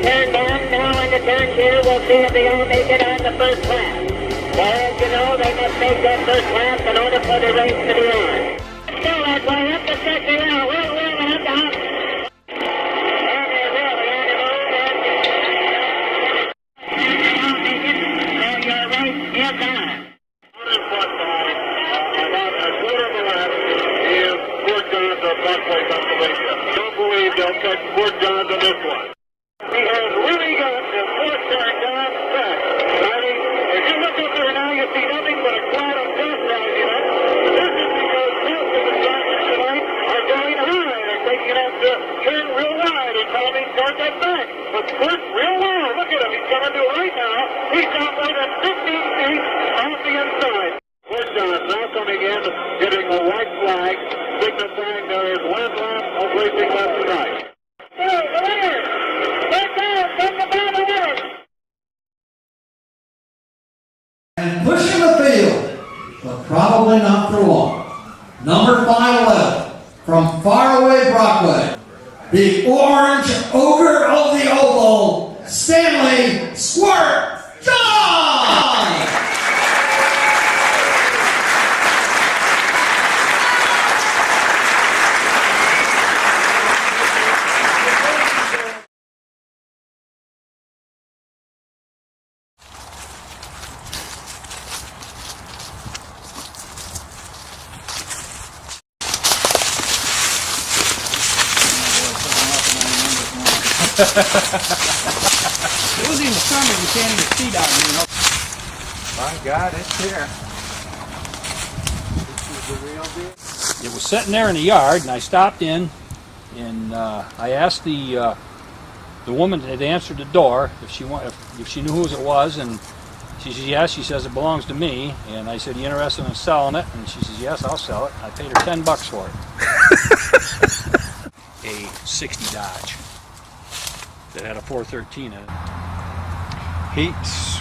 turn one, now into turn two. We'll see if they all make it on the first lap. Well, as you know, they must make that first lap in order for the race to be on. Still that way, up the sector now. We'll have to hop. And they're really on the move. So your race is on. About a quarter of a lap is Squirt Johns of Bradford, Pennsylvania. Don't believe they'll catch Squirt Johns on this one. He has really got the fourth turn down back. If you look up there now, you see nothing but a cloud of dust rising up. This is because most of the drivers tonight are going high. They're taking it up to turn real wide and probably start that back. But Squirt's real low. Look at him. He's coming to it right now. He's not more than 15 feet off the inside. Squirt Johns now coming in, getting a white flag, signifying there is one lap of racing left tonight. So, the winner! That's out from the bottom of it! And pushing the field, but probably not for long. Number 511, from faraway Brockway, the orange ogre of the oval, Stanley Squirt Johns! It was in the summer, you can't even see down here, you know. My God, it's here. This is the real deal. It was sitting there in the yard, and I stopped in, and I asked the woman that answered the door if she knew whose it was, and she says yes. She says it belongs to me, and I said, "You interested in selling it?" And she says, "Yes, I'll sell it." I paid her $10 for it. A '60 Dodge that had a 413 in it.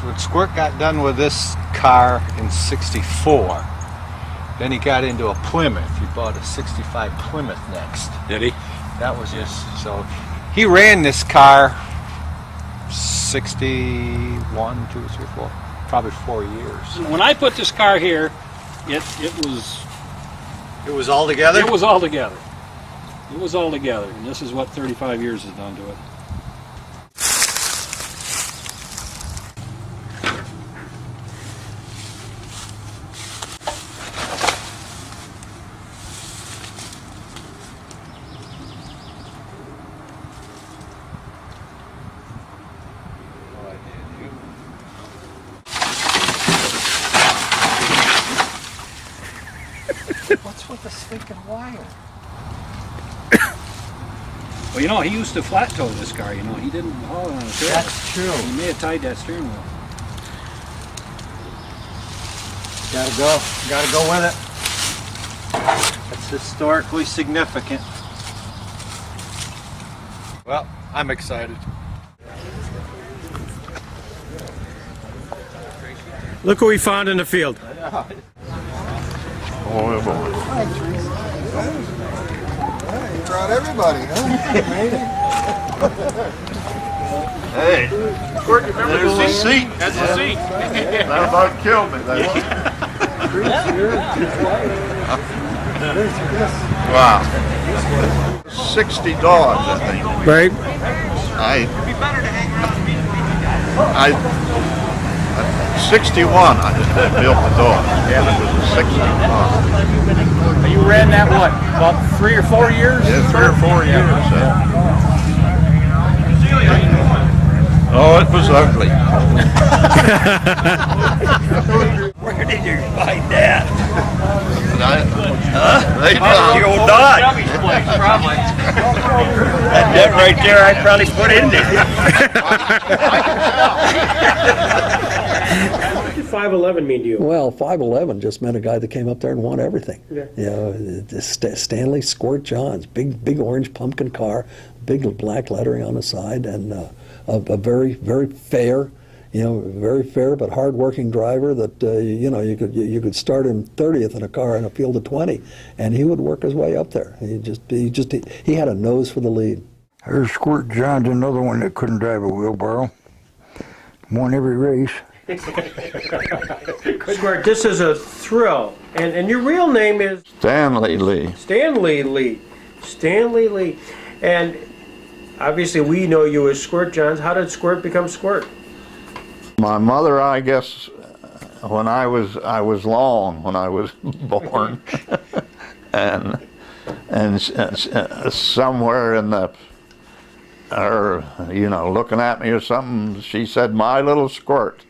When Squirt got done with this car in '64, then he got into a Plymouth. He bought a '65 Plymouth next. Did he? That was just, so he ran this car 61, 2, 3, 4, probably 4 years. When I put this car here, it was all together? It was all together. It was all together, and this is what 35 years has done to it. What's with the stinking wire? Well, you know, he used to flat tow this car, you know. He didn't haul it on a trailer. That's true. He may have tied that steering wheel. Gotta go with it. It's historically significant. Well, I'm excited. Look who we found in the field. Oh, boy. You brought everybody, huh? Hey, there's the seat. That's the seat. That about killed me. Wow. 60 dogs, I think. Right. I 61, I built the dog, and it was a 60 dog. You ran that, what, about 3 or 4 years? Yeah, 3 or 4 years. Oh, it was ugly. Where did you find that? They found The old Dodge. That right there, I probably put in What did 511 mean to you? Well, 511 just meant a guy that came up there and won everything. Yeah. You know, Stanley Squirt Johns, big orange pumpkin car, big black lettering on the side, and a very fair, very fair but hard-working driver that you could start him 30th in a car in a field of 20, and he would work his way up there. He had a nose for the lead. There's Squirt Johns, another one that couldn't drive a wheelbarrow. Won every race. Squirt, this is a thrill. And your real name is? Stanley Lee. Stanley Lee. Stanley Lee. And obviously we know you as Squirt Johns. How did Squirt become Squirt? My mother, I guess, when I was long when I was born, and somewhere in the, or looking at me or something, she said, "My little Squirt,"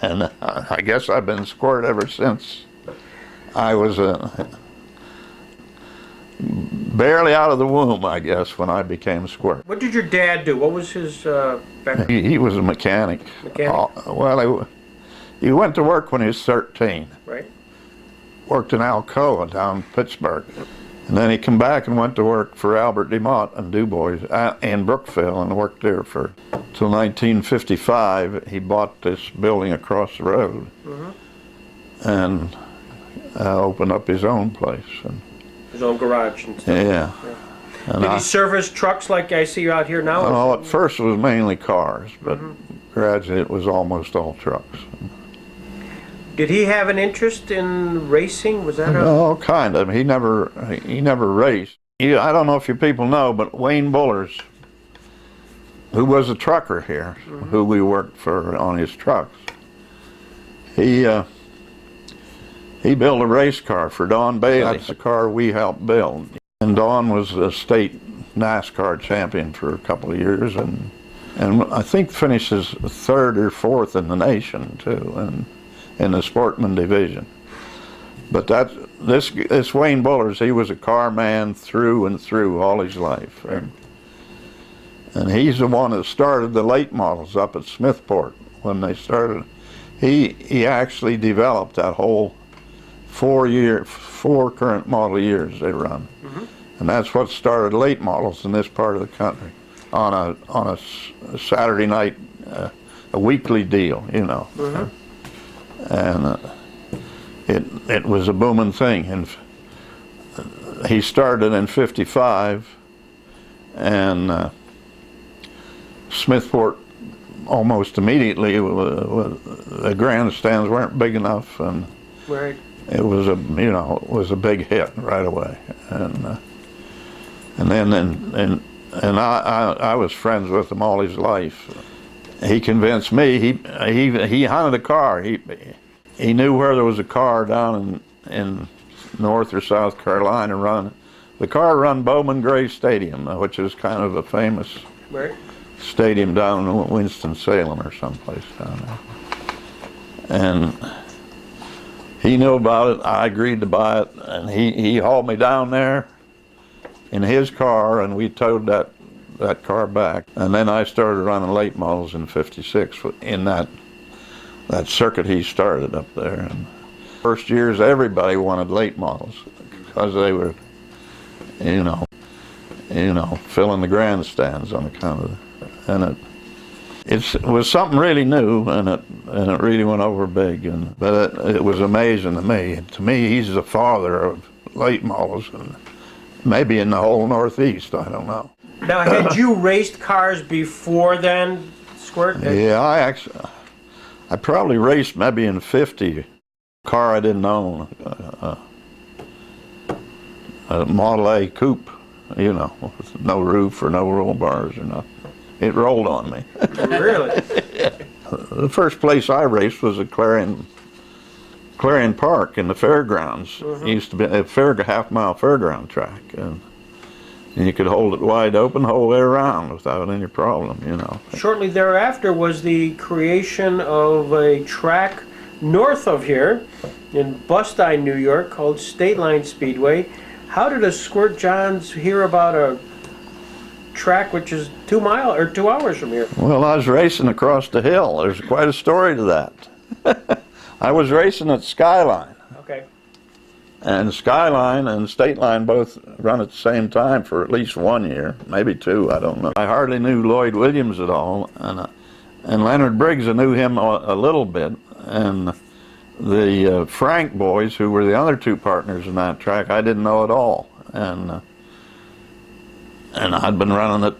and I guess I've been Squirt ever since. I was barely out of the womb, I guess, when I became Squirt. What did your dad do? What was his background? He was a mechanic. Well, he went to work when he was 13. Right. Worked in Alcoa down in Pittsburgh. And then he came back and went to work for Albert DeMott and DuBois in Brookville and worked there till 1955. He bought this building across the road and opened up his own place. And his own garage and stuff. Yeah. And did he service trucks like I see you out here now? Oh, at first it was mainly cars, but gradually it was almost all trucks. Did he have an interest in racing? Was that Oh, kind of. He never raced. I don't know if you people know, but Wayne Bullers, who was a trucker here, who we worked for on his trucks, he built a race car for Don Bailey. That's the car we helped build. And Don was a state NASCAR champion for a couple of years, and I think finishes third or fourth in the nation too, and in the sportsman division. But this Wayne Bullers, he was a car man through and through all his life, and he's the one that started the late models up at Smithport when they started. He actually developed that whole 4 current model years they run, and that's what started late models in this part of the country on a Saturday night, a weekly deal, and it was a booming thing. And he started in '55, and Smithport almost immediately, the grandstands weren't big enough, and right. It was a big hit right away, and I was friends with him all his life. He convinced me. He hunted a car. He knew where there was a car down in North or South Carolina the car run Bowman Gray Stadium, which is kind of a famous stadium down in Winston-Salem or someplace down there, and he knew about it. I agreed to buy it, and he hauled me down there in his car, and we towed that car back. And then I started running late models in '56 in that circuit he started up there. And first years, everybody wanted late models because they were, filling the grandstands on account of it. And it was something really new, and it really went over big. But it was amazing to me. To me, he's the father of late models, and maybe in the whole Northeast. I don't know. Now, had you raced cars before then, Squirt? Yeah, I probably raced maybe in '50. Car I didn't own, a Model A coupe, with no roof or no roll bars or nothing. It rolled on me. Really? The first place I raced was at Clarion Park in the fairgrounds. It used to be a half-mile fairground track, and you could hold it wide open the whole way around without any problem, Shortly thereafter was the creation of a track north of here in Bustine, New York, called Stateline Speedway. How did a Squirt Johns hear about a track which is 2 hours from here? Well, I was racing across the hill. There's quite a story to that. I was racing at Skyline. Okay. And Skyline and Stateline both run at the same time for at least 1 year, maybe 2, I don't know. I hardly knew Lloyd Williams at all, and Leonard Briggs, I knew him a little bit, and the Frank boys, who were the other 2 partners in that track, I didn't know at all. and I'd been running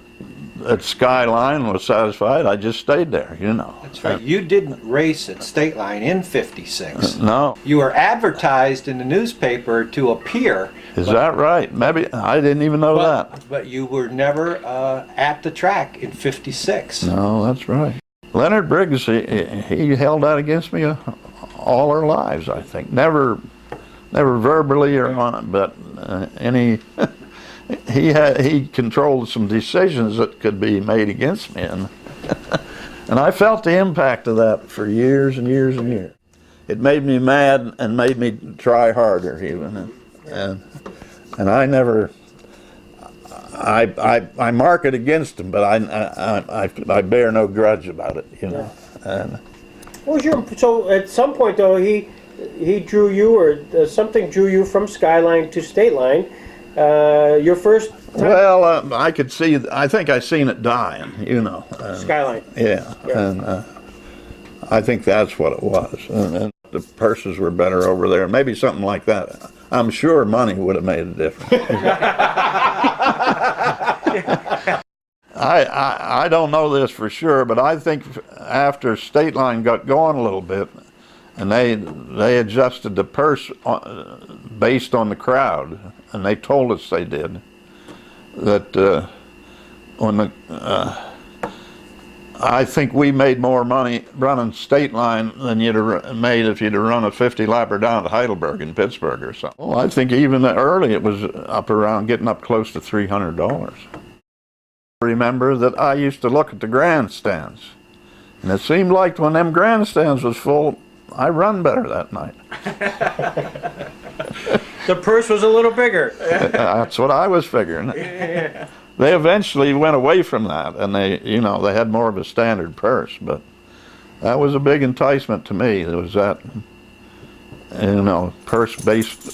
at Skyline and was satisfied. I just stayed there, you know. That's right. You didn't race at Stateline in '56. No. You were advertised in the newspaper to appear. Is that right? Maybe I didn't even know that. But you were never at the track in '56. No, that's right. Leonard Briggs, he held out against me all our lives, I think. Never verbally or on, but he controlled some decisions that could be made against me, and and I felt the impact of that for years and years and years. It made me mad and made me try harder even, and I never. I mark it against him, but I bear no grudge about it, you know. And So at some point though, he drew you, or something drew you from Skyline to Stateline. Your first time? Well, I could see. I think I seen it dying, you know. Skyline. Yeah, and I think that's what it was. And the purses were better over there. Maybe something like that. I'm sure money would have made a difference. I don't know this for sure, but I think after Stateline got going a little bit, and they adjusted the purse based on the crowd, and they told us they did, that I think we made more money running Stateline than you'd have made if you'd have run a 50-lapper down to Heidelberg in Pittsburgh or something. Well, I think even early it was getting up close to $300. Remember that I used to look at the grandstands, and it seemed like when them grandstands was full, I run better that night. The purse was a little bigger. That's what I was figuring. They eventually went away from that, and they had more of a standard purse, but that was a big enticement to me. There was that, purse-based,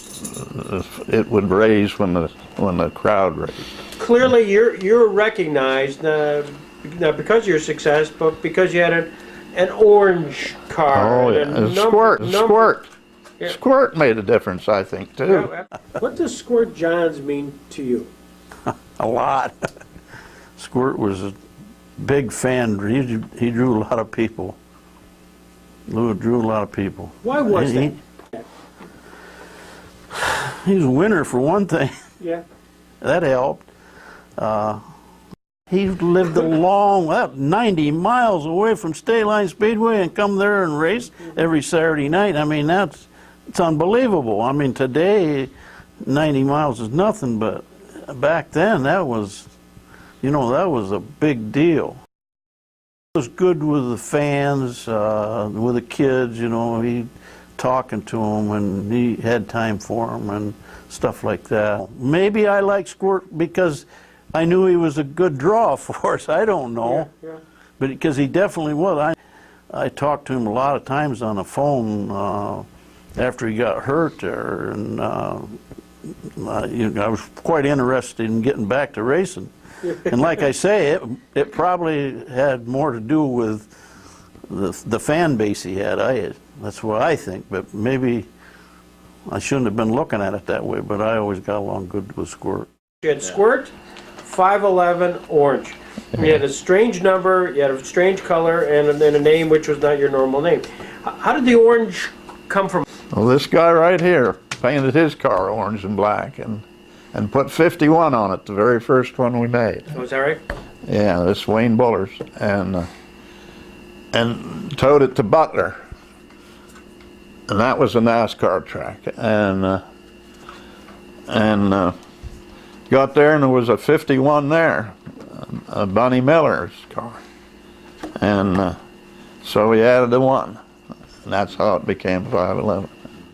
it would raise when the crowd raised. Clearly, you're recognized not because of your success, but because you had an orange car. Oh yeah, Squirt. Yeah. Squirt made a difference, I think, too. What does Squirt Johns mean to you? A lot. Squirt was a big fan. He drew a lot of people. Lou drew a lot of people. Why was that? He was a winner for one thing. Yeah. That helped. He lived 90 miles away from Skyline Speedway and come there and race every Saturday night. I mean, it's unbelievable. I mean, today 90 miles is nothing, but back then that was a big deal. It was good with the fans, with the kids, he talking to them, and he had time for them and stuff like that. Maybe I like Squirt because I knew he was a good draw for us. I don't know. Yeah. But because he definitely was. I talked to him a lot of times on the phone after he got hurt there, and I was quite interested in getting back to racing. And like I say, it probably had more to do with the fan base he had. That's what I think, but maybe I shouldn't have been looking at it that way, but I always got along good with Squirt. You had Squirt, 5'11", orange. You had a strange number, you had a strange color, and then a name which was not your normal name. How did the orange come from? Well, this guy right here painted his car orange and black and put 51 on it, the very first one we made. Oh, is that right? Yeah, this Wayne Buller's, and towed it to Butler. And that was a NASCAR track, and got there, and there was a 51 there, Bunny Miller's car, and so we added the 1, and that's how it became 511.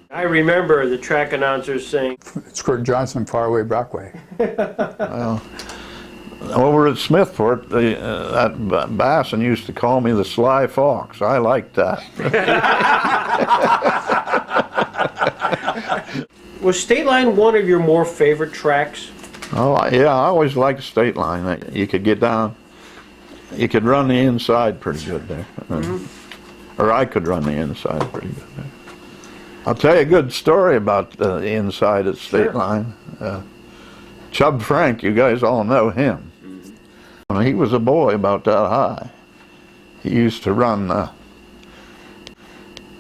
I remember the track announcers saying, Squirt Johnson, Faraway Brockway. Well, over at Smithport, that Basson used to call me the Sly Fox. I liked that. Was Stateline one of your more favorite tracks? Oh, yeah, I always liked Stateline. You could get down, you could run the inside pretty good there. Or I could run the inside pretty good there. I'll tell you a good story about the inside at Stateline. Chub Frank, you guys all know him. When he was a boy about that high, he used to run, of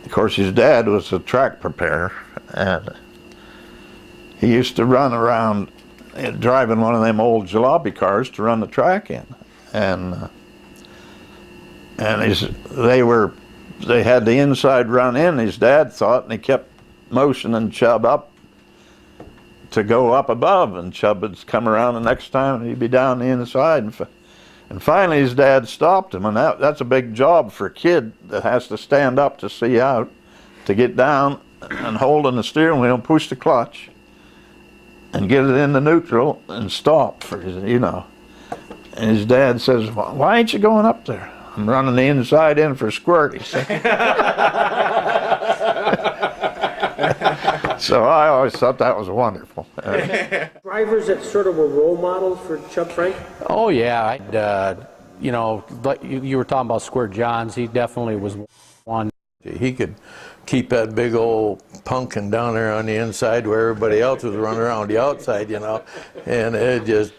course his dad was a track preparer, and he used to run around driving one of them old jalopy cars to run the track in. And they had the inside run in, his dad thought, and he kept motioning Chub up to go up above, and Chub would come around the next time and he'd be down the inside. And finally his dad stopped him, and that's a big job for a kid that has to stand up to see out, to get down and holding the steering wheel, push the clutch, and get it into neutral and stop, for you know. And his dad says, "Why ain't you going up there?" "I'm running the inside in for Squirt," he said. So I always thought that was wonderful. Drivers that sort of were role models for Chub Frank? Oh yeah, you know, like you were talking about Squirt Johns, he definitely was one. He could keep that big old pumpkin down there on the inside where everybody else was running around the outside, you know, and it just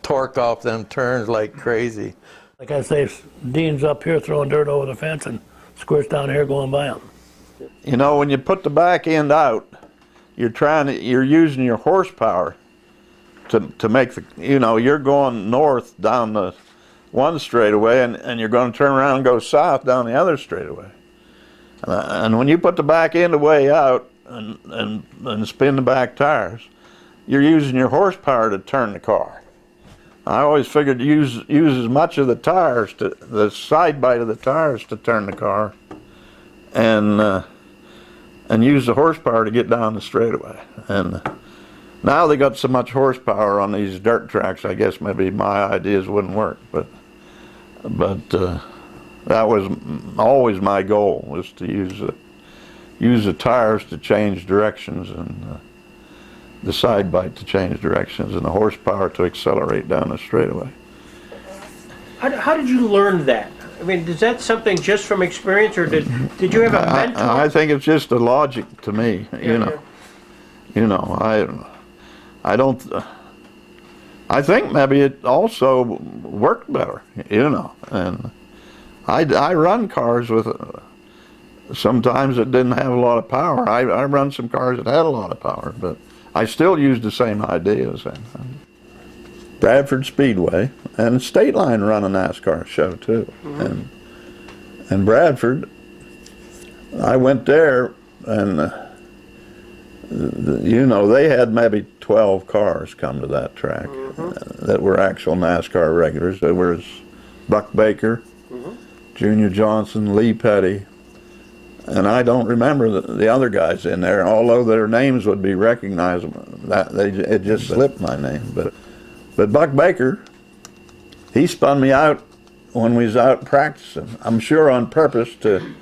torque off them turns like crazy. Like I say, Dean's up here throwing dirt over the fence and Squirt's down here going by him. You know, when you put the back end out, you're using your horsepower to make the, you know, you're going north down the one straightaway, and you're going to turn around and go south down the other straightaway. And when you put the back end way out and spin the back tires, you're using your horsepower to turn the car. I always figured to use as much of the tires, the side bite of the tires, to turn the car, and use the horsepower to get down the straightaway. And now they got so much horsepower on these dirt tracks, I guess maybe my ideas wouldn't work, but that was always my goal, was to use the tires to change directions, and the side bite to change directions, and the horsepower to accelerate down the straightaway. How did you learn that? I mean, is that something just from experience, or did you have a mentor? I think it's just a logic to me, you know. Yeah. You know, I don't. I think maybe it also worked better, you know. And I run cars with sometimes it didn't have a lot of power. I run some cars that had a lot of power, but I still used the same ideas. Bradford Speedway and Stateline run a NASCAR show too. Mm-hmm. And Bradford, I went there, and you know, they had maybe 12 cars come to that track. Mm-hmm. That were actual NASCAR regulars. There was Buck Baker, mm-hmm. Junior Johnson, Lee Petty, and I don't remember the other guys in there, although their names would be recognizable. It just slipped my name. But Buck Baker, he spun me out when we was out practicing. I'm sure on purpose to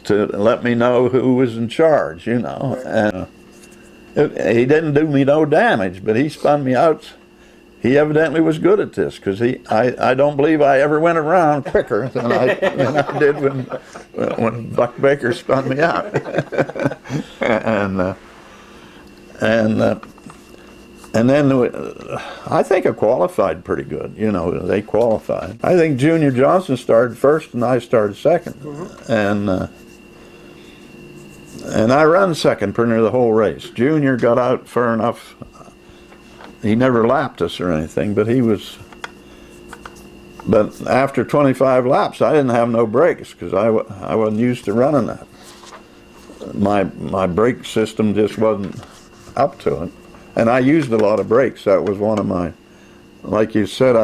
let me know who was in charge, you know. And he didn't do me no damage, but he spun me out. He evidently was good at this, because I don't believe I ever went around quicker than I did when Buck Baker spun me out. And then I think I qualified pretty good. You know, they qualified. I think Junior Johnson started first and I started second. Mm-hmm. And I run second pretty near the whole race. Junior got out far enough. He never lapped us or anything, but but after 25 laps, I didn't have no brakes, because I wasn't used to running that. My brake system just wasn't up to it. And I used a lot of brakes. That was one of my, like you said,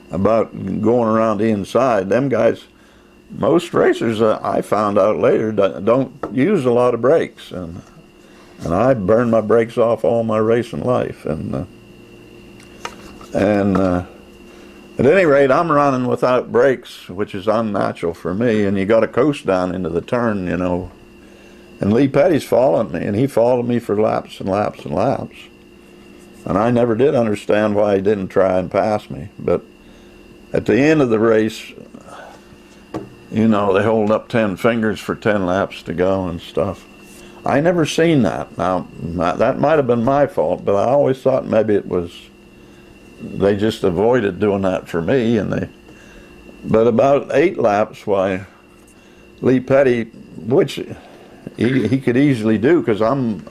about going around the inside. Them guys, most racers, I found out later, don't use a lot of brakes. And I burned my brakes off all my racing life. And at any rate, I'm running without brakes, which is unnatural for me. And you got to coast down into the turn, you know. And Lee Petty's following me, and he followed me for laps and laps and laps. And I never did understand why he didn't try and pass me. But at the end of the race, you know, they hold up 10 fingers for 10 laps to go and stuff. I never seen that. Now, that might have been my fault, but I always thought maybe it was, they just avoided doing that for me, but about 8 laps, why, Lee Petty, which he could easily do, because I'm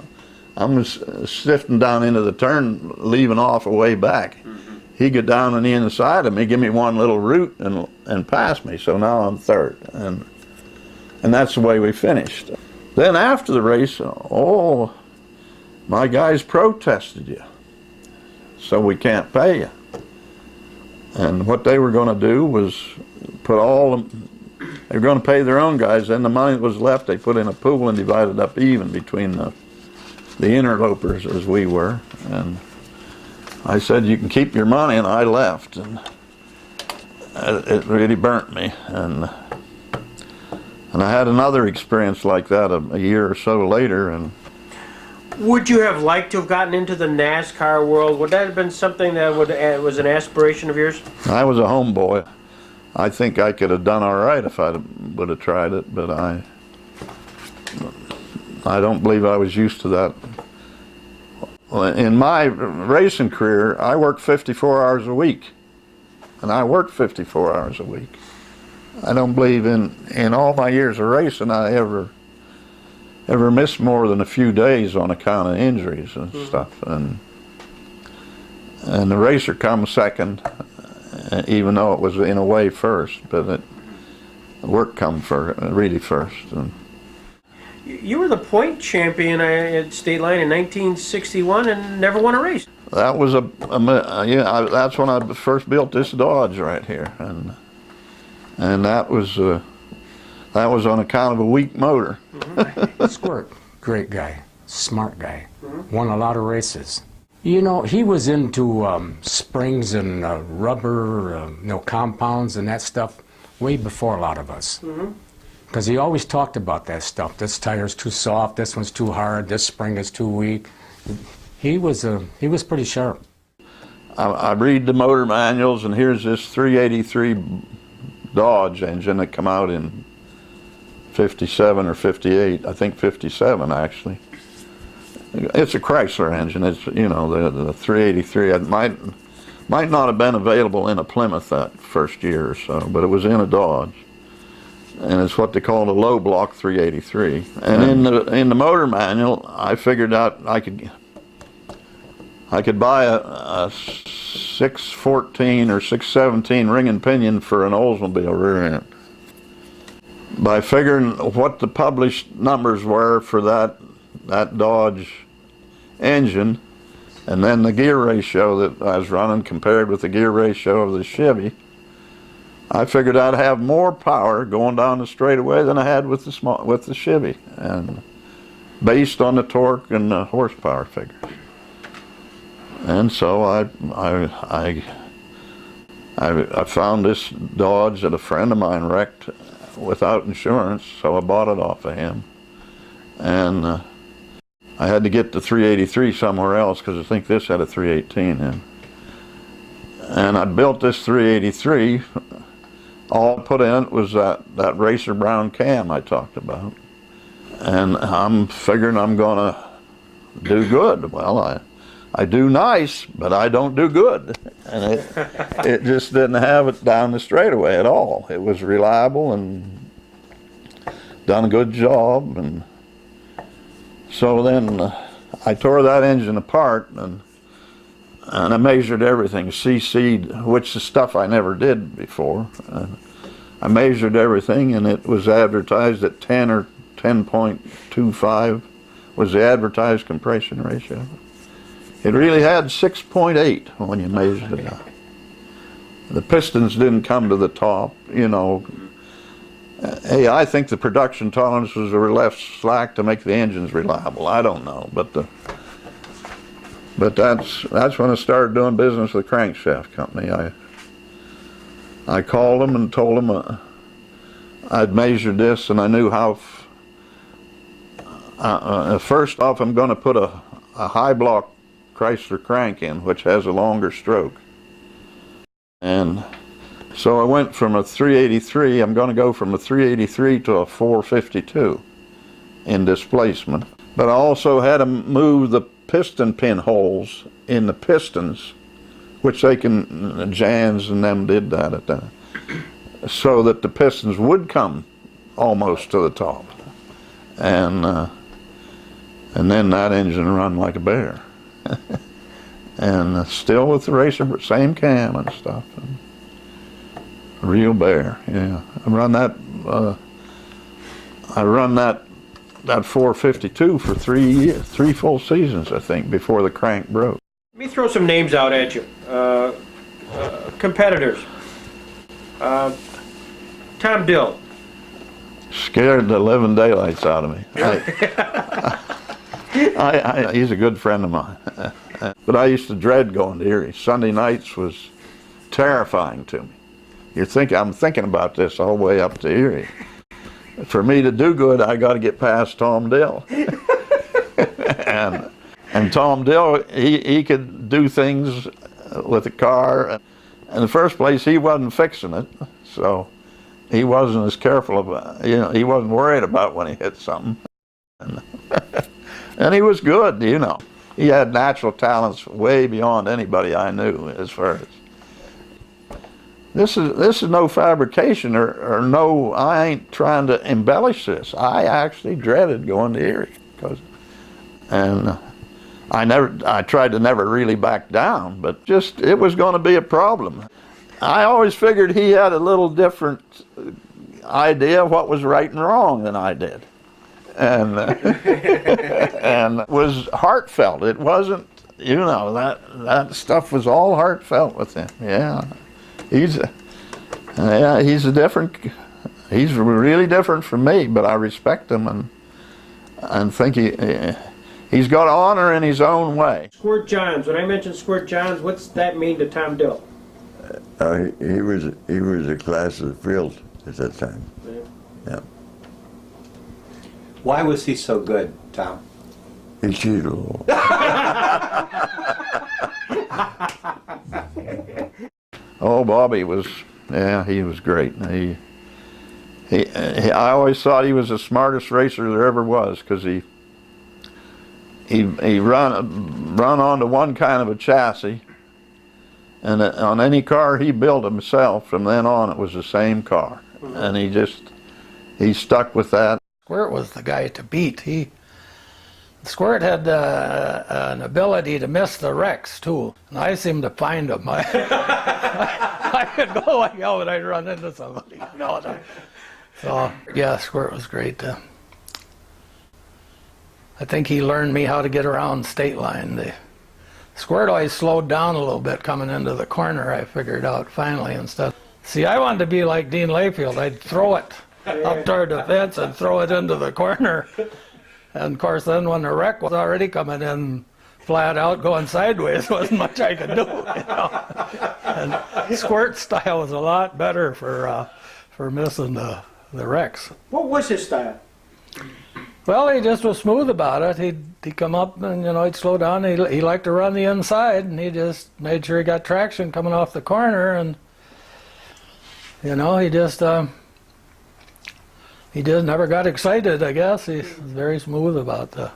sifting down into the turn, leaving off a way back. He got down on the inside of me, give me one little root, and pass me. So now I'm third, and that's the way we finished. Then after the race, oh, my guys protested you, so we can't pay you. And what they were going to do was they were going to pay their own guys, then the money that was left they put in a pool and divided up even between the interlopers as we were. And I said, you can keep your money, and I left, and it really burnt me. And I had another experience like that a year or so later. And would you have liked to have gotten into the NASCAR world? Would that have been something that was an aspiration of yours? I was a homeboy. I think I could have done all right if I would have tried it, but I don't believe I was used to that. In my racing career, I worked 54 hours a week, and I worked 54 hours a week. I don't believe in all my years of racing I ever missed more than a few days on account of injuries and stuff. And the racer comes second, even though it was in a way first, but work come really first. And you were the point champion at Stateline in 1961 and never won a race. That was that's when I first built this Dodge right here, and that was on account of a weak motor. Squirt, great guy, smart guy, won a lot of races. You know, he was into springs and rubber, compounds and that stuff way before a lot of us. Because he always talked about that stuff. This tire's too soft, this one's too hard, this spring is too weak. He was pretty sharp. I read the motor manuals, and here's this 383 Dodge engine that come out in 57 or 58, I think 57 actually. It's a Chrysler engine. It's, the 383. It might not have been available in a Plymouth that first year or so, but it was in a Dodge. And it's what they call a low block 383. And in the motor manual, I figured out I could buy a 614 or 617 ring and pinion for an Oldsmobile rear end. By figuring what the published numbers were for that Dodge engine, and then the gear ratio that I was running compared with the gear ratio of the Chevy, I figured I'd have more power going down the straightaway than I had with the Chevy, and based on the torque and the horsepower figures. And so I found this Dodge that a friend of mine wrecked without insurance, so I bought it off of him. And I had to get the 383 somewhere else because I think this had a 318 in. And I built this 383. All I put in it was that racer brown cam I talked about. And I'm figuring I'm gonna do good. Well, I do nice, but I don't do good. And it just didn't have it down the straightaway at all. It was reliable and done a good job. And so then I tore that engine apart, and I measured everything, CC'd, which is stuff I never did before. I measured everything, and it was advertised at 10 or 10.25 was the advertised compression ratio. It really had 6.8 when you measured it out. The pistons didn't come to the top, Hey, I think the production tolerances were left slack to make the engines reliable. I don't know, but that's when I started doing business with the crankshaft company. I called them and told them I'd measured this, and I knew how. First off, I'm going to put a high block Chrysler crank in, which has a longer stroke. And so I went from a 383, I'm going to go from a 383 to a 452 in displacement. But I also had to move the piston pinholes in the pistons, which Jans and them did that at that, so that the pistons would come almost to the top. And then that engine run like a bear. And still with the racer, same cam and stuff. And real bear, yeah. I run that 452 for 3 full seasons, I think, before the crank broke. Let me throw some names out at you. Competitors. Tom Dill. Scared the living daylights out of me. He's a good friend of mine. But I used to dread going to Erie. Sunday nights was terrifying to me. I'm thinking about this all the way up to Erie. For me to do good, I got to get past Tom Dill. and Tom Dill, he could do things with the car. In the first place, he wasn't fixing it, so he wasn't as careful about, he wasn't worried about when he hit something. And he was good, He had natural talents way beyond anybody I knew as far as. This is no fabrication or no, I ain't trying to embellish this. I actually dreaded going to Erie. I tried to never really back down, but just, it was going to be a problem. I always figured he had a little different idea of what was right and wrong than I did. And and it was heartfelt. It wasn't, that stuff was all heartfelt with him. Yeah. He's really different from me, but I respect him and think he's got honor in his own way. Squirt Johns. When I mention Squirt Johns, what's that mean to Tom Dill? He was a class of the field at that time. Yeah. Why was he so good, Tom? He cheated a little. Oh, Bobby was, he was great. I always thought he was the smartest racer there ever was, because he run onto one kind of a chassis, and on any car he built himself, from then on it was the same car. And he stuck with that. Squirt was the guy to beat. Squirt had an ability to miss the wrecks too, and I seemed to find them. I could go like hell, and I'd run into somebody. So yeah, Squirt was great. I think he learned me how to get around Stateline. Squirt always slowed down a little bit coming into the corner. I figured out finally instead. See, I wanted to be like Dean Layfield. I'd throw it up toward the fence and throw it into the corner. And of course, then when the wreck was already coming in flat out, going sideways, there wasn't much I could do. And Squirt's style was a lot better for missing the wrecks. What was his style? Well, he just was smooth about it. He'd come up and he'd slow down. He liked to run the inside, and he just made sure he got traction coming off the corner, and he just never got excited, I guess. He was very smooth about the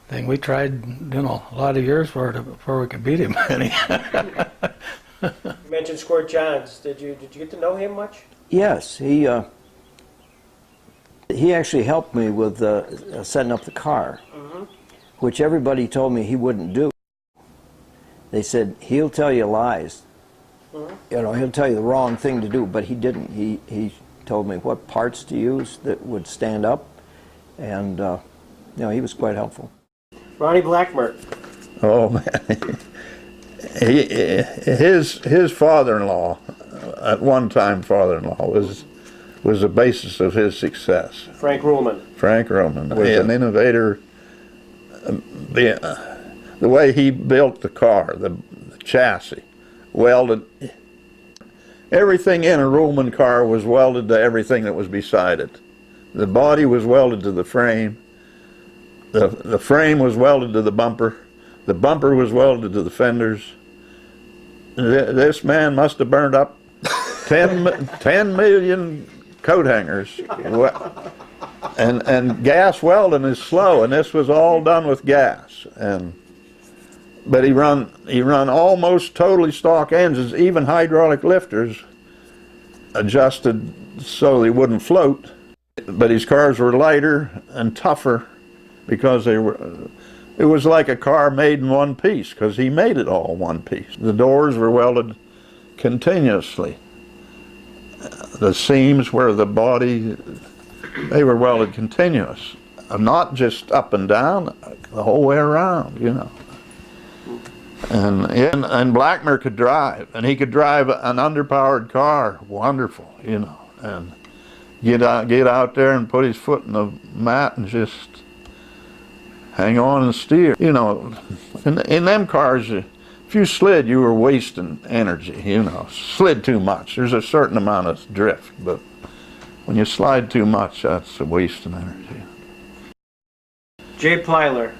thing. We tried, a lot of years before we could beat him. You mentioned Squirt Johns. Did you get to know him much? Yes, he actually helped me with setting up the car, which everybody told me he wouldn't do. They said, he'll tell you lies. He'll tell you the wrong thing to do, but he didn't. He told me what parts to use that would stand up, and he was quite helpful. Ronnie Blackmer. Oh man, his father-in-law, at one time father-in-law, was the basis of his success. Frank Ruhlman. Frank Ruhlman was an innovator. The way he built the car, the chassis, welded. Everything in a Ruhlman car was welded to everything that was beside it. The body was welded to the frame. The frame was welded to the bumper. The bumper was welded to the fenders. This man must have burned up 10 million coat hangers And gas welding is slow, and this was all done with gas. But he run almost totally stock engines, even hydraulic lifters adjusted so they wouldn't float. But his cars were lighter and tougher because it was like a car made in one piece, because he made it all one piece. The doors were welded continuously. The seams where the body, they were welded continuous, not just up and down, the whole way around, you know. And Blackmer could drive, and he could drive an underpowered car, wonderful, you know, and get out there and put his foot in the mat and just hang on and steer. You know, in them cars, if you slid, you were wasting energy, you know, slid too much. There's a certain amount of drift, but when you slide too much, that's a wasting energy. Jay Plyler.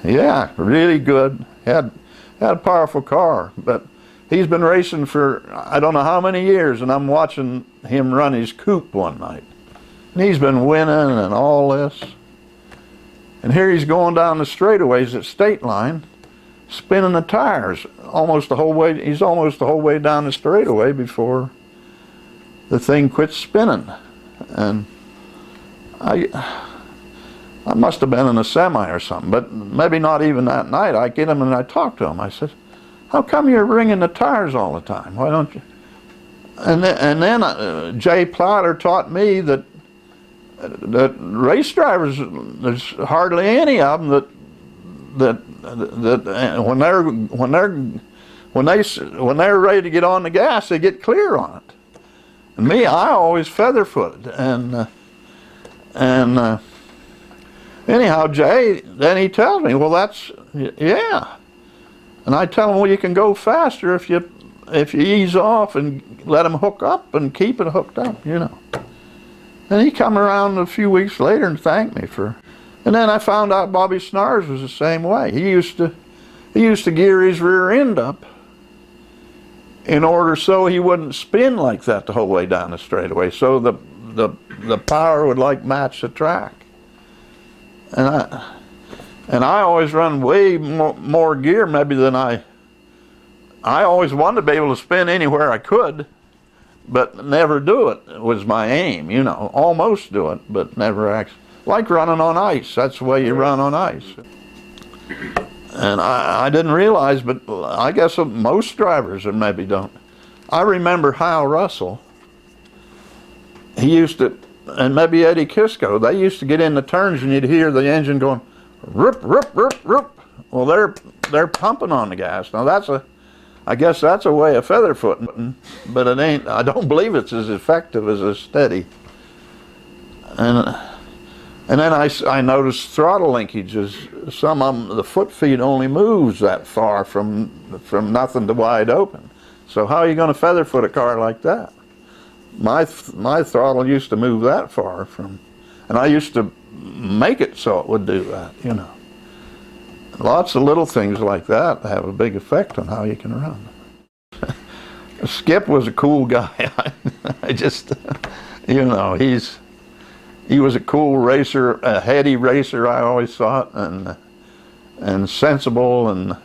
Yeah, really good. Had a powerful car, but he's been racing for I don't know how many years, and I'm watching him run his coupe one night. And he's been winning and all this. And here he's going down the straightaways at Stateline, spinning the tires almost the whole way. He's almost the whole way down the straightaway before the thing quits spinning. And I must have been in a semi or something, but maybe not even that night. I get him and I talk to him. I said, "How come you're wringing the tires all the time? Why don't you?" And then Jay Plyler taught me that race drivers, there's hardly any of them that when they're ready to get on the gas, they get clear on it. And me, I always feather-footed, and anyhow, Jay, then he tells me, well, that's, yeah. And I tell him, well, you can go faster if you ease off and let him hook up and keep it hooked up, you know. And he come around a few weeks later and thanked me for, and then I found out Bobby Snars was the same way. He used to gear his rear end up in order so he wouldn't spin like that the whole way down the straightaway, so the power would like match the track. And I always run way more gear maybe than I always wanted to be able to spin anywhere I could, but never do it was my aim, you know, almost do it, but never actually. Like running on ice, that's the way you run on ice. And I didn't realize, but I guess most drivers maybe don't. I remember Hyle Russell, he used to, and maybe Eddie Kisco, they used to get in the turns and you'd hear the engine going, rip, rip, rip, rip. Well, they're pumping on the gas. Now I guess that's a way of feather-footing, but it ain't, I don't believe it's as effective as a steady. And then I noticed throttle linkages. Some of them, the foot feed only moves that far from nothing to wide open. So how are you going to feather-foot a car like that? My throttle used to move that far and I used to make it so it would do that, you know. Lots of little things like that have a big effect on how you can run. Skip was a cool guy. I just, you know, he was a cool racer, a heady racer, I always thought, and sensible, and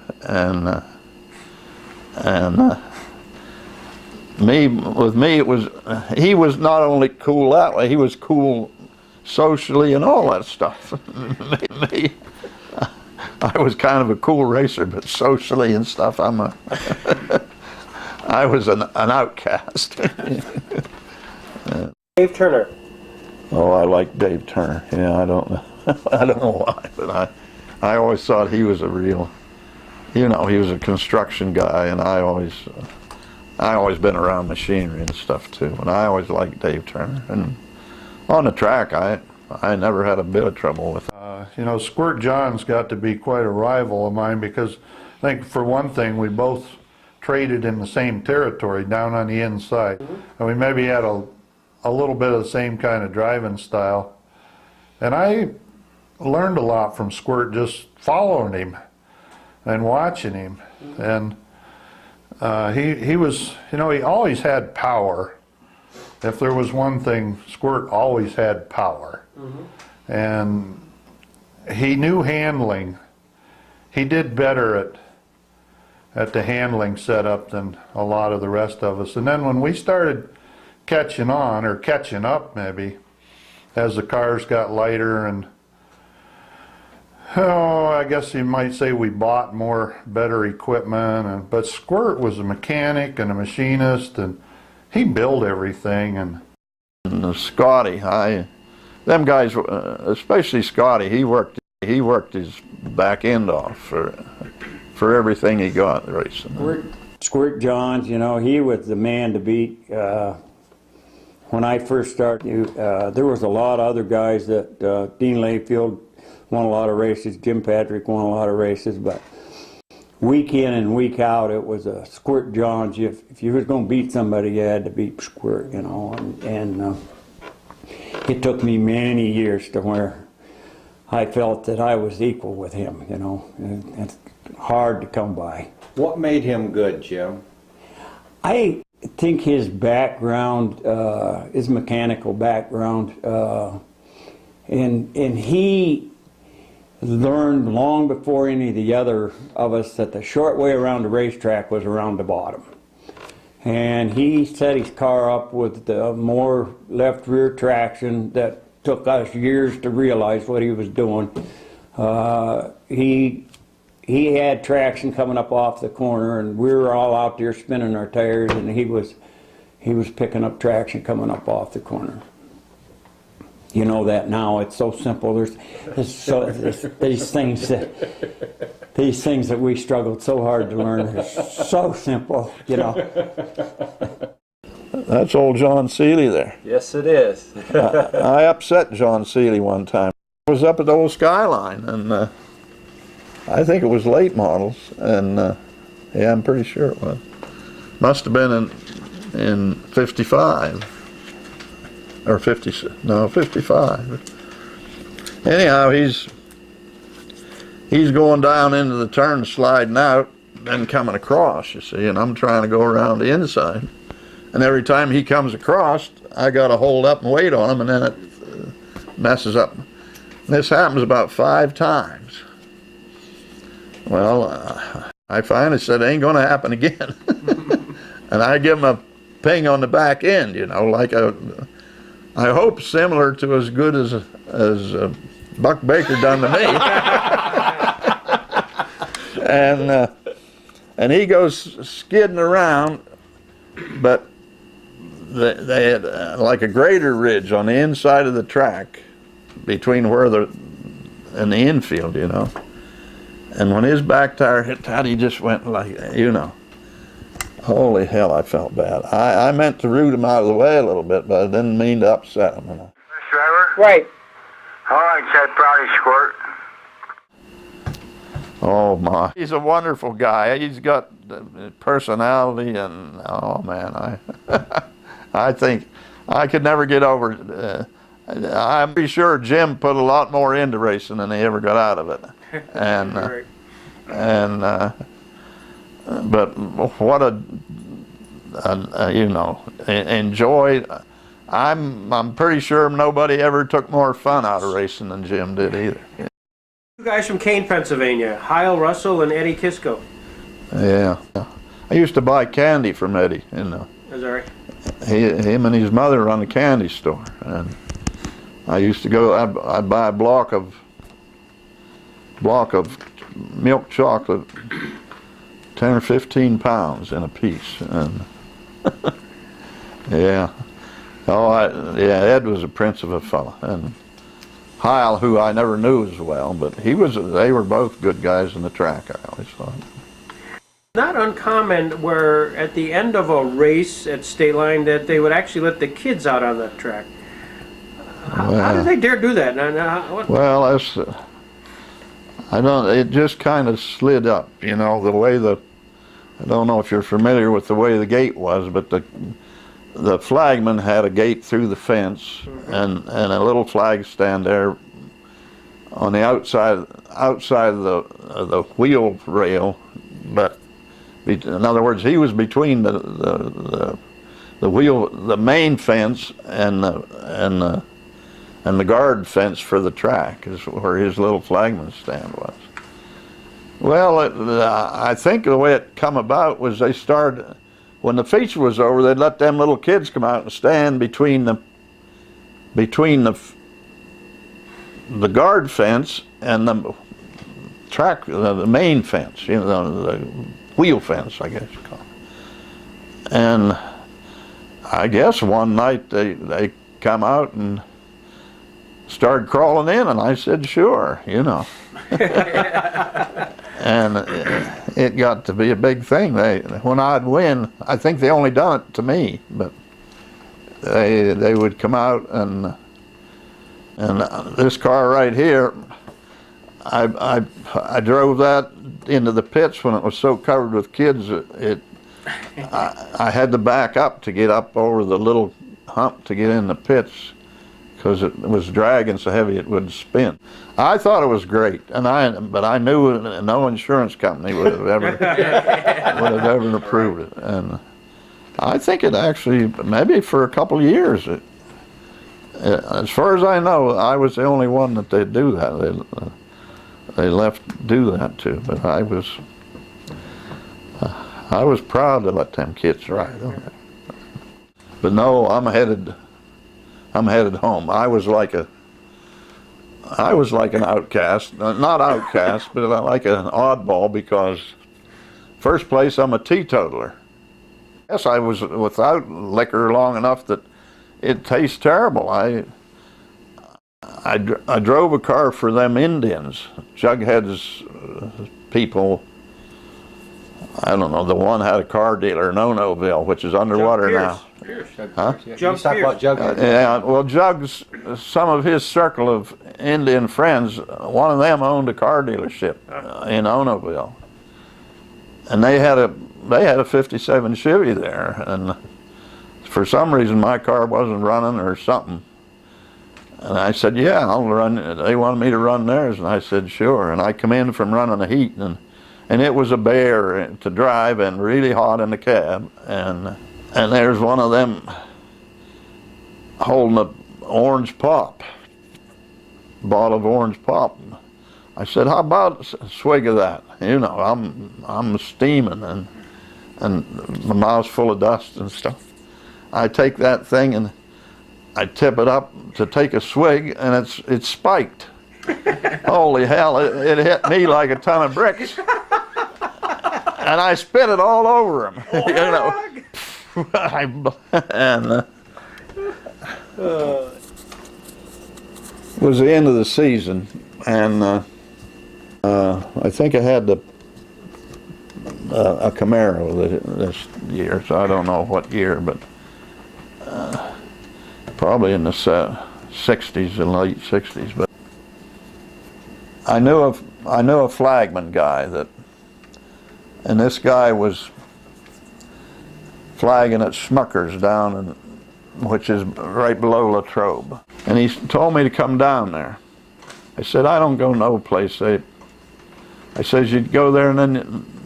with me it was, he was not only cool that way, he was cool socially and all that stuff. me, I was kind of a cool racer, but socially and stuff, I was an outcast. Dave Turner. Oh, I like Dave Turner. Yeah, I don't know why, but I always thought he was a real, you know, he was a construction guy, and I always been around machinery and stuff too, and I always liked Dave Turner. And on the track, I never had a bit of trouble with it. You know, Squirt Johns got to be quite a rival of mine because I think for one thing we both traded in the same territory down on the inside, and we maybe had a little bit of the same kind of driving style. And I learned a lot from Squirt just following him and watching him. And he was, you know, he always had power, if there was one thing, Squirt always had power. And he knew handling. He did better at the handling setup than a lot of the rest of us. And then when we started catching on, or catching up maybe, as the cars got lighter, and I guess you might say we bought better equipment. But Squirt was a mechanic and a machinist, and he built everything. And Scotty, them guys, especially Scotty, he worked his back end off for everything he got racing. Squirt Johns, you know, he was the man to beat. When I first started, there was a lot of other guys that Dean Layfield won a lot of races, Jim Patrick won a lot of races, but week in and week out, it was a Squirt Johns. If you was going to beat somebody, you had to beat Squirt, you know, and it took me many years to where I felt that I was equal with him, you know. It's hard to come by. What made him good, Jim? I think his background, his mechanical background, and he learned long before any of the other of us that the short way around the racetrack was around the bottom. And he set his car up with more left rear traction that took us years to realize what he was doing. He had traction coming up off the corner, and we were all out there spinning our tires, and he was picking up traction coming up off the corner. You know that now. It's so simple. There's these things that we struggled so hard to learn. Are so simple, you know. That's old John Seeley there. Yes, it is. I upset John Seeley one time. I was up at the old Skyline, and I think it was late models, and yeah, I'm pretty sure it was. Must have been in 55. Or 55. Anyhow, he's going down into the turn, sliding out, and coming across, you see, and I'm trying to go around the inside. And every time he comes across, I got to hold up and wait on him, and then it messes up. And this happens about 5 times. Well, I finally said, it ain't going to happen again. And I give him a ping on the back end, you know, like I hope similar to as good as Buck Baker done to me. And he goes skidding around, but they had like a grader ridge on the inside of the track between and the infield, you know. And when his back tire hit that, he just went like, you know. Holy hell, I felt bad. I meant to root him out of the way a little bit, but I didn't mean to upset him. You know. Driver? Right. All right, said Brownie Squirt. Oh my, he's a wonderful guy. He's got personality, and oh man, I think I could never get over it. I'm pretty sure Jim put a lot more into racing than he ever got out of it. But what a you know, enjoy. I'm pretty sure nobody ever took more fun out of racing than Jim did either. Two guys from Kane, Pennsylvania, Hyle Russell and Eddie Kisco. Yeah, I used to buy candy from Eddie. You know, Is that right? Him and his mother run a candy store, and I used to go. I'd buy a block of milk chocolate. 10 or 15 pounds in a piece, and yeah. Yeah, Ed was a prince of a fella, and Hyle, who I never knew as well, but they were both good guys in the track, I always thought. Not uncommon where at the end of a race at Stateline that they would actually let the kids out on the track. How did they dare do that? Well, it just kind of slid up, you know, the way I don't know if you're familiar with the way the gate was, but the flagman had a gate through the fence, and a little flag stand there on the outside of the wheel rail, but in other words, he was between the the main fence and the guard fence for the track is where his little flagman stand was. Well, I think the way it come about was they started, when the feature was over, they'd let them little kids come out and stand between the guard fence and the track, the main fence, the wheel fence, I guess you call it. And I guess one night they come out and started crawling in, and I said, sure, And it got to be a big thing. When I'd win, I think they only done it to me, but they would come out, and this car right here, I drove that into the pits when it was so covered with kids. I had to back up to get up over the little hump to get in the pits, because it was dragging so heavy it would spin. I thought it was great, but I knew no insurance company would have ever approved it. And I think it actually, maybe for a couple of years, as far as I know, I was the only one that they'd do that. They left do that to, but I was proud to let them kids ride on it. But no, I'm headed home. I was like an outcast, not outcast, but like an oddball, because first place, I'm a teetotaler. Yes, I was without liquor long enough that it tastes terrible. I drove a car for them Indians, Jughead's people. I don't know, the one had a car dealer in Onoville, which is underwater now. Pierce. Huh? John Pierce. Yeah, well, Jugs, some of his circle of Indian friends, one of them owned a car dealership in Onoville, and they had a 57 Chevy there, and for some reason my car wasn't running or something, and I said, yeah, I'll run. They wanted me to run theirs, and I said, sure. And I come in from running the heat, and it was a bear to drive and really hot in the cab, and there's one of them holding a orange pop, bottle of orange pop. I said, how about a swig of that? I'm steaming and my mouth's full of dust and stuff. I take that thing and I tip it up to take a swig, and it's spiked. Holy hell, it hit me like a ton of bricks. And I spit it all over him, and it was the end of the season, and I think I had a Camaro this year, so I don't know what year, but probably in the 60s and late 60s. But I knew a flagman guy and this guy was flagging at Smucker's down which is right below Latrobe. And he told me to come down there. I said, I don't go no place. I says, you'd go there and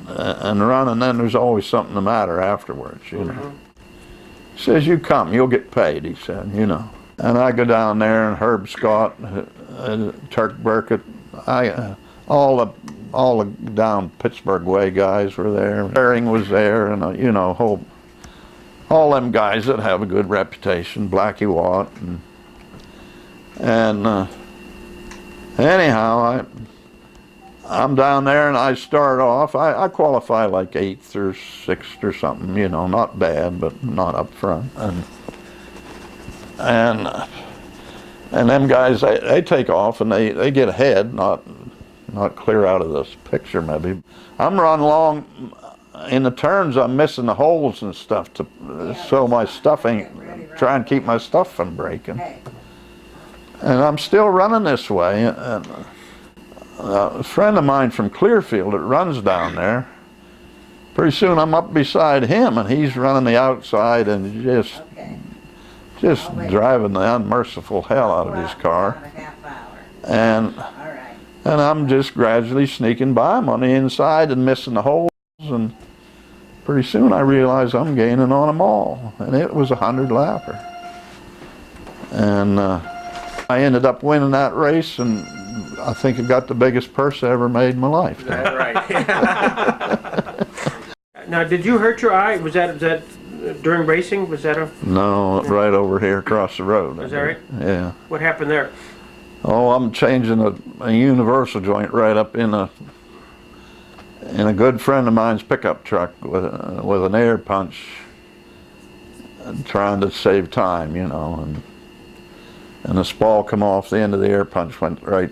run, and then there's always something the matter afterwards, He says, you come, you'll get paid, he said, And I go down there, and Herb Scott, Turk Burkett, all the down Pittsburgh way guys were there. Herring was there, and all them guys that have a good reputation, Blackie Watt, and anyhow, I'm down there, and I start off. I qualify like 8th or 6th or something, not bad, but not up front. And them guys, they take off, and they get ahead, not clear out of this picture maybe. I'm running along. In the turns, I'm missing the holes and stuff so my stuff ain't, try and keep my stuff from breaking. And I'm still running this way. And a friend of mine from Clearfield that runs down there, pretty soon I'm up beside him, and he's running the outside and just driving the unmerciful hell out of his car. And I'm just gradually sneaking by him on the inside and missing the holes, and pretty soon I realized I'm gaining on them all, and it was a 100-lapper. And I ended up winning that race, and I think I got the biggest purse I ever made in my life. Right. Now, did you hurt your eye? Was that during racing? Was that a? No, right over here across the road. Is that right? Yeah. What happened there? Oh, I'm changing a universal joint right up in a good friend of mine's pickup truck with an air punch, trying to save time, you know, and the spall come off the end of the air punch, went right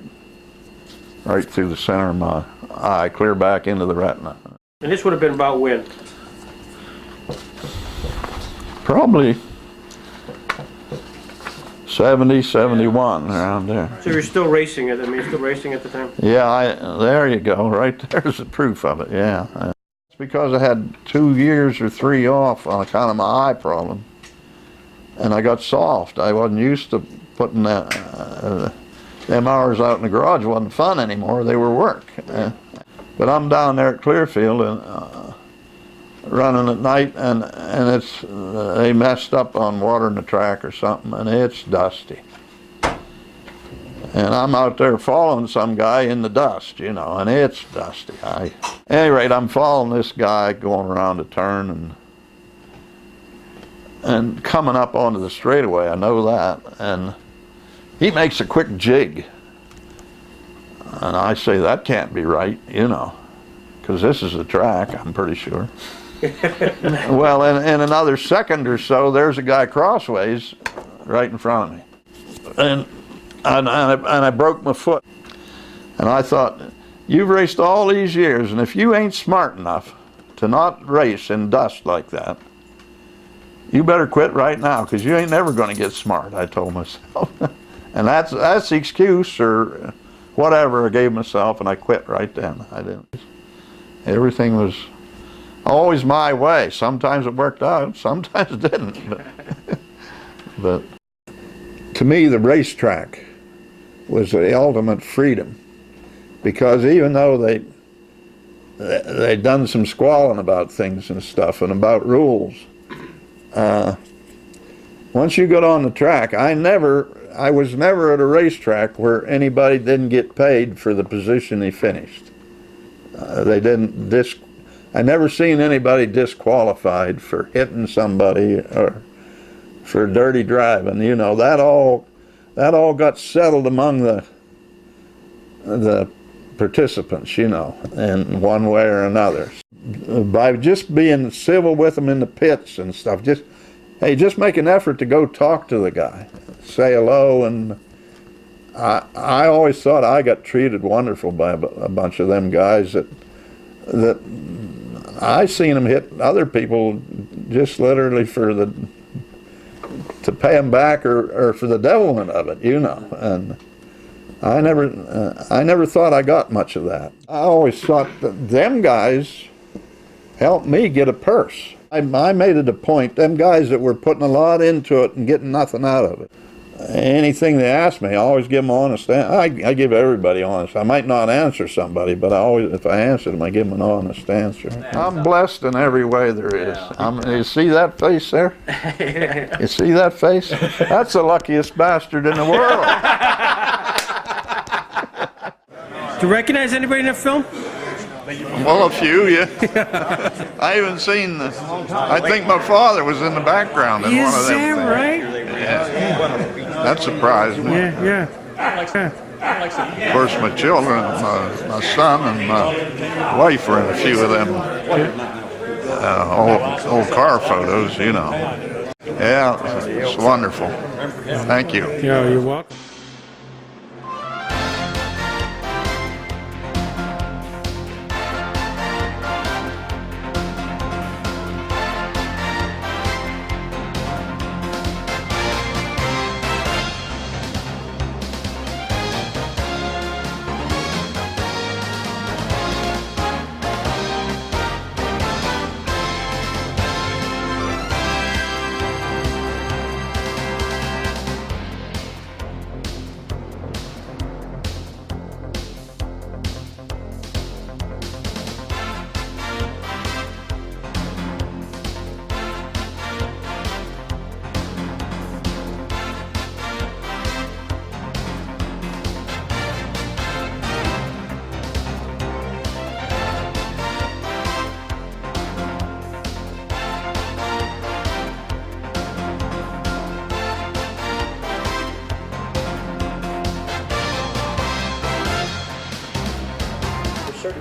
through the center of my eye, clear back into the retina. And this would have been about when? Probably 70, 71, around there. So you're still racing it? I mean, you're still racing at the time? Yeah, there you go. Right there's the proof of it, yeah. It's because I had 2 years or 3 off on account of my eye problem. And I got soft. I wasn't used to putting them hours out in the garage. It wasn't fun anymore. They were work. But I'm down there at Clearfield and running at night, and it's they messed up on watering the track or something, and it's dusty. And I'm out there following some guy in the dust, you know, and it's dusty. At any rate, I'm following this guy going around a turn and coming up onto the straightaway. I know that, and he makes a quick jig. And I say, that can't be right, you know, because this is the track, I'm pretty sure. Well, in another second or so, there's a guy crossways right in front of me. And I broke my foot. And I thought, you've raced all these years, and if you ain't smart enough to not race in dust like that, you better quit right now, because you ain't never going to get smart, I told myself. And that's the excuse or whatever I gave myself, and I quit right then. I didn't. Everything was always my way. Sometimes it worked out, sometimes it didn't. But to me, the racetrack was the ultimate freedom, because even though they'd done some squalling about things and stuff and about rules, once you got on the track, I was never at a racetrack where anybody didn't get paid for the position they finished. I never seen anybody disqualified for hitting somebody or for dirty driving. You know, that all got settled among the participants, you know, in one way or another. By just being civil with them in the pits and stuff, just make an effort to go talk to the guy, say hello, and I always thought I got treated wonderful by a bunch of them guys that I seen them hit other people just literally to pay them back or for the devilment of it, you know. And I never thought I got much of that. I always thought that them guys helped me get a purse. I made it a point, them guys that were putting a lot into it and getting nothing out of it, anything they asked me, I always give them honest answer. I give everybody honest. I might not answer somebody, but if I answer them, I give them an honest answer. I'm blessed in every way there is. You see that face there? You see that face? That's the luckiest bastard in the world. Do you recognize anybody in the film? Well, a few, yeah. I haven't seen I think my father was in the background in one of them things. Right? Yeah. That surprised me. Yeah. Of course, my children, my son and my wife were in a few of them old car photos, you know. Yeah, it's wonderful. Thank you. Yeah, you're welcome.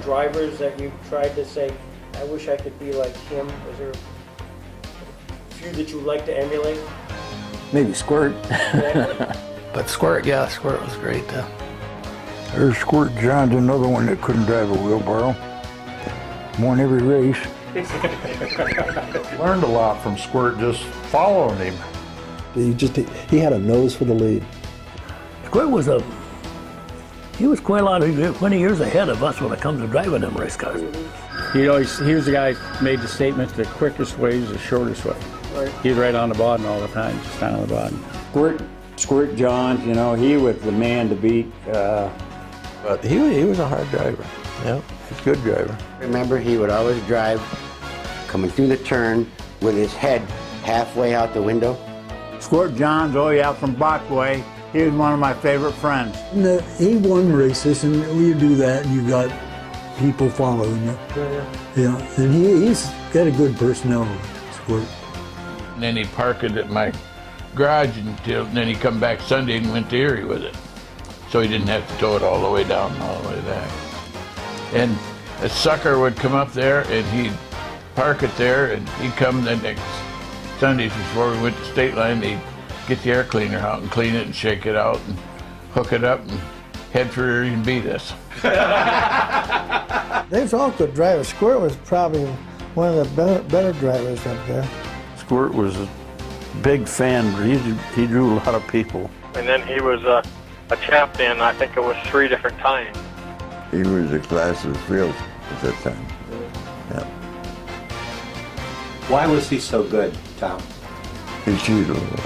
drivers that you tried to say, I wish I could be like him? Was there a few that you like to emulate? Maybe Squirt. But Squirt, yeah, Squirt was great. There's Squirt Johns, another one that couldn't drive a wheelbarrow. Won every race. Learned a lot from Squirt just following him. He had a nose for the lead. Squirt was he was quite a lot of 20 years ahead of us when it comes to driving them race cars. He was the guy who made the statement, the quickest way is the shortest way. Right. He's right on the bottom all the time, just down on the bottom. Squirt Johns, you know, he was the man to beat. But he was a hard driver. Yeah, he's a good driver. Remember, he would always drive coming through the turn with his head halfway out the window. Squirt Johns, oh yeah, from Brockway. He was one of my favorite friends. He won races, and you do that, and you got people following you. Yeah, and he's got a good personality, Squirt. And then he'd park it at my garage and then he'd come back Sunday and went to Erie with it. So he didn't have to tow it all the way down and all the way back. And a sucker would come up there and he'd park it there, and he'd come the next Sundays before we went to Stateline, he'd get the air cleaner out and clean it and shake it out and hook it up and head for Erie and beat us. They was all good drivers. Squirt was probably one of the better drivers up there. Squirt was a big fan. He drew a lot of people. And then he was a champion, I think it was 3 different times. He was a class of field at that time. Yeah. Why was he so good, Tom? He cheated a little.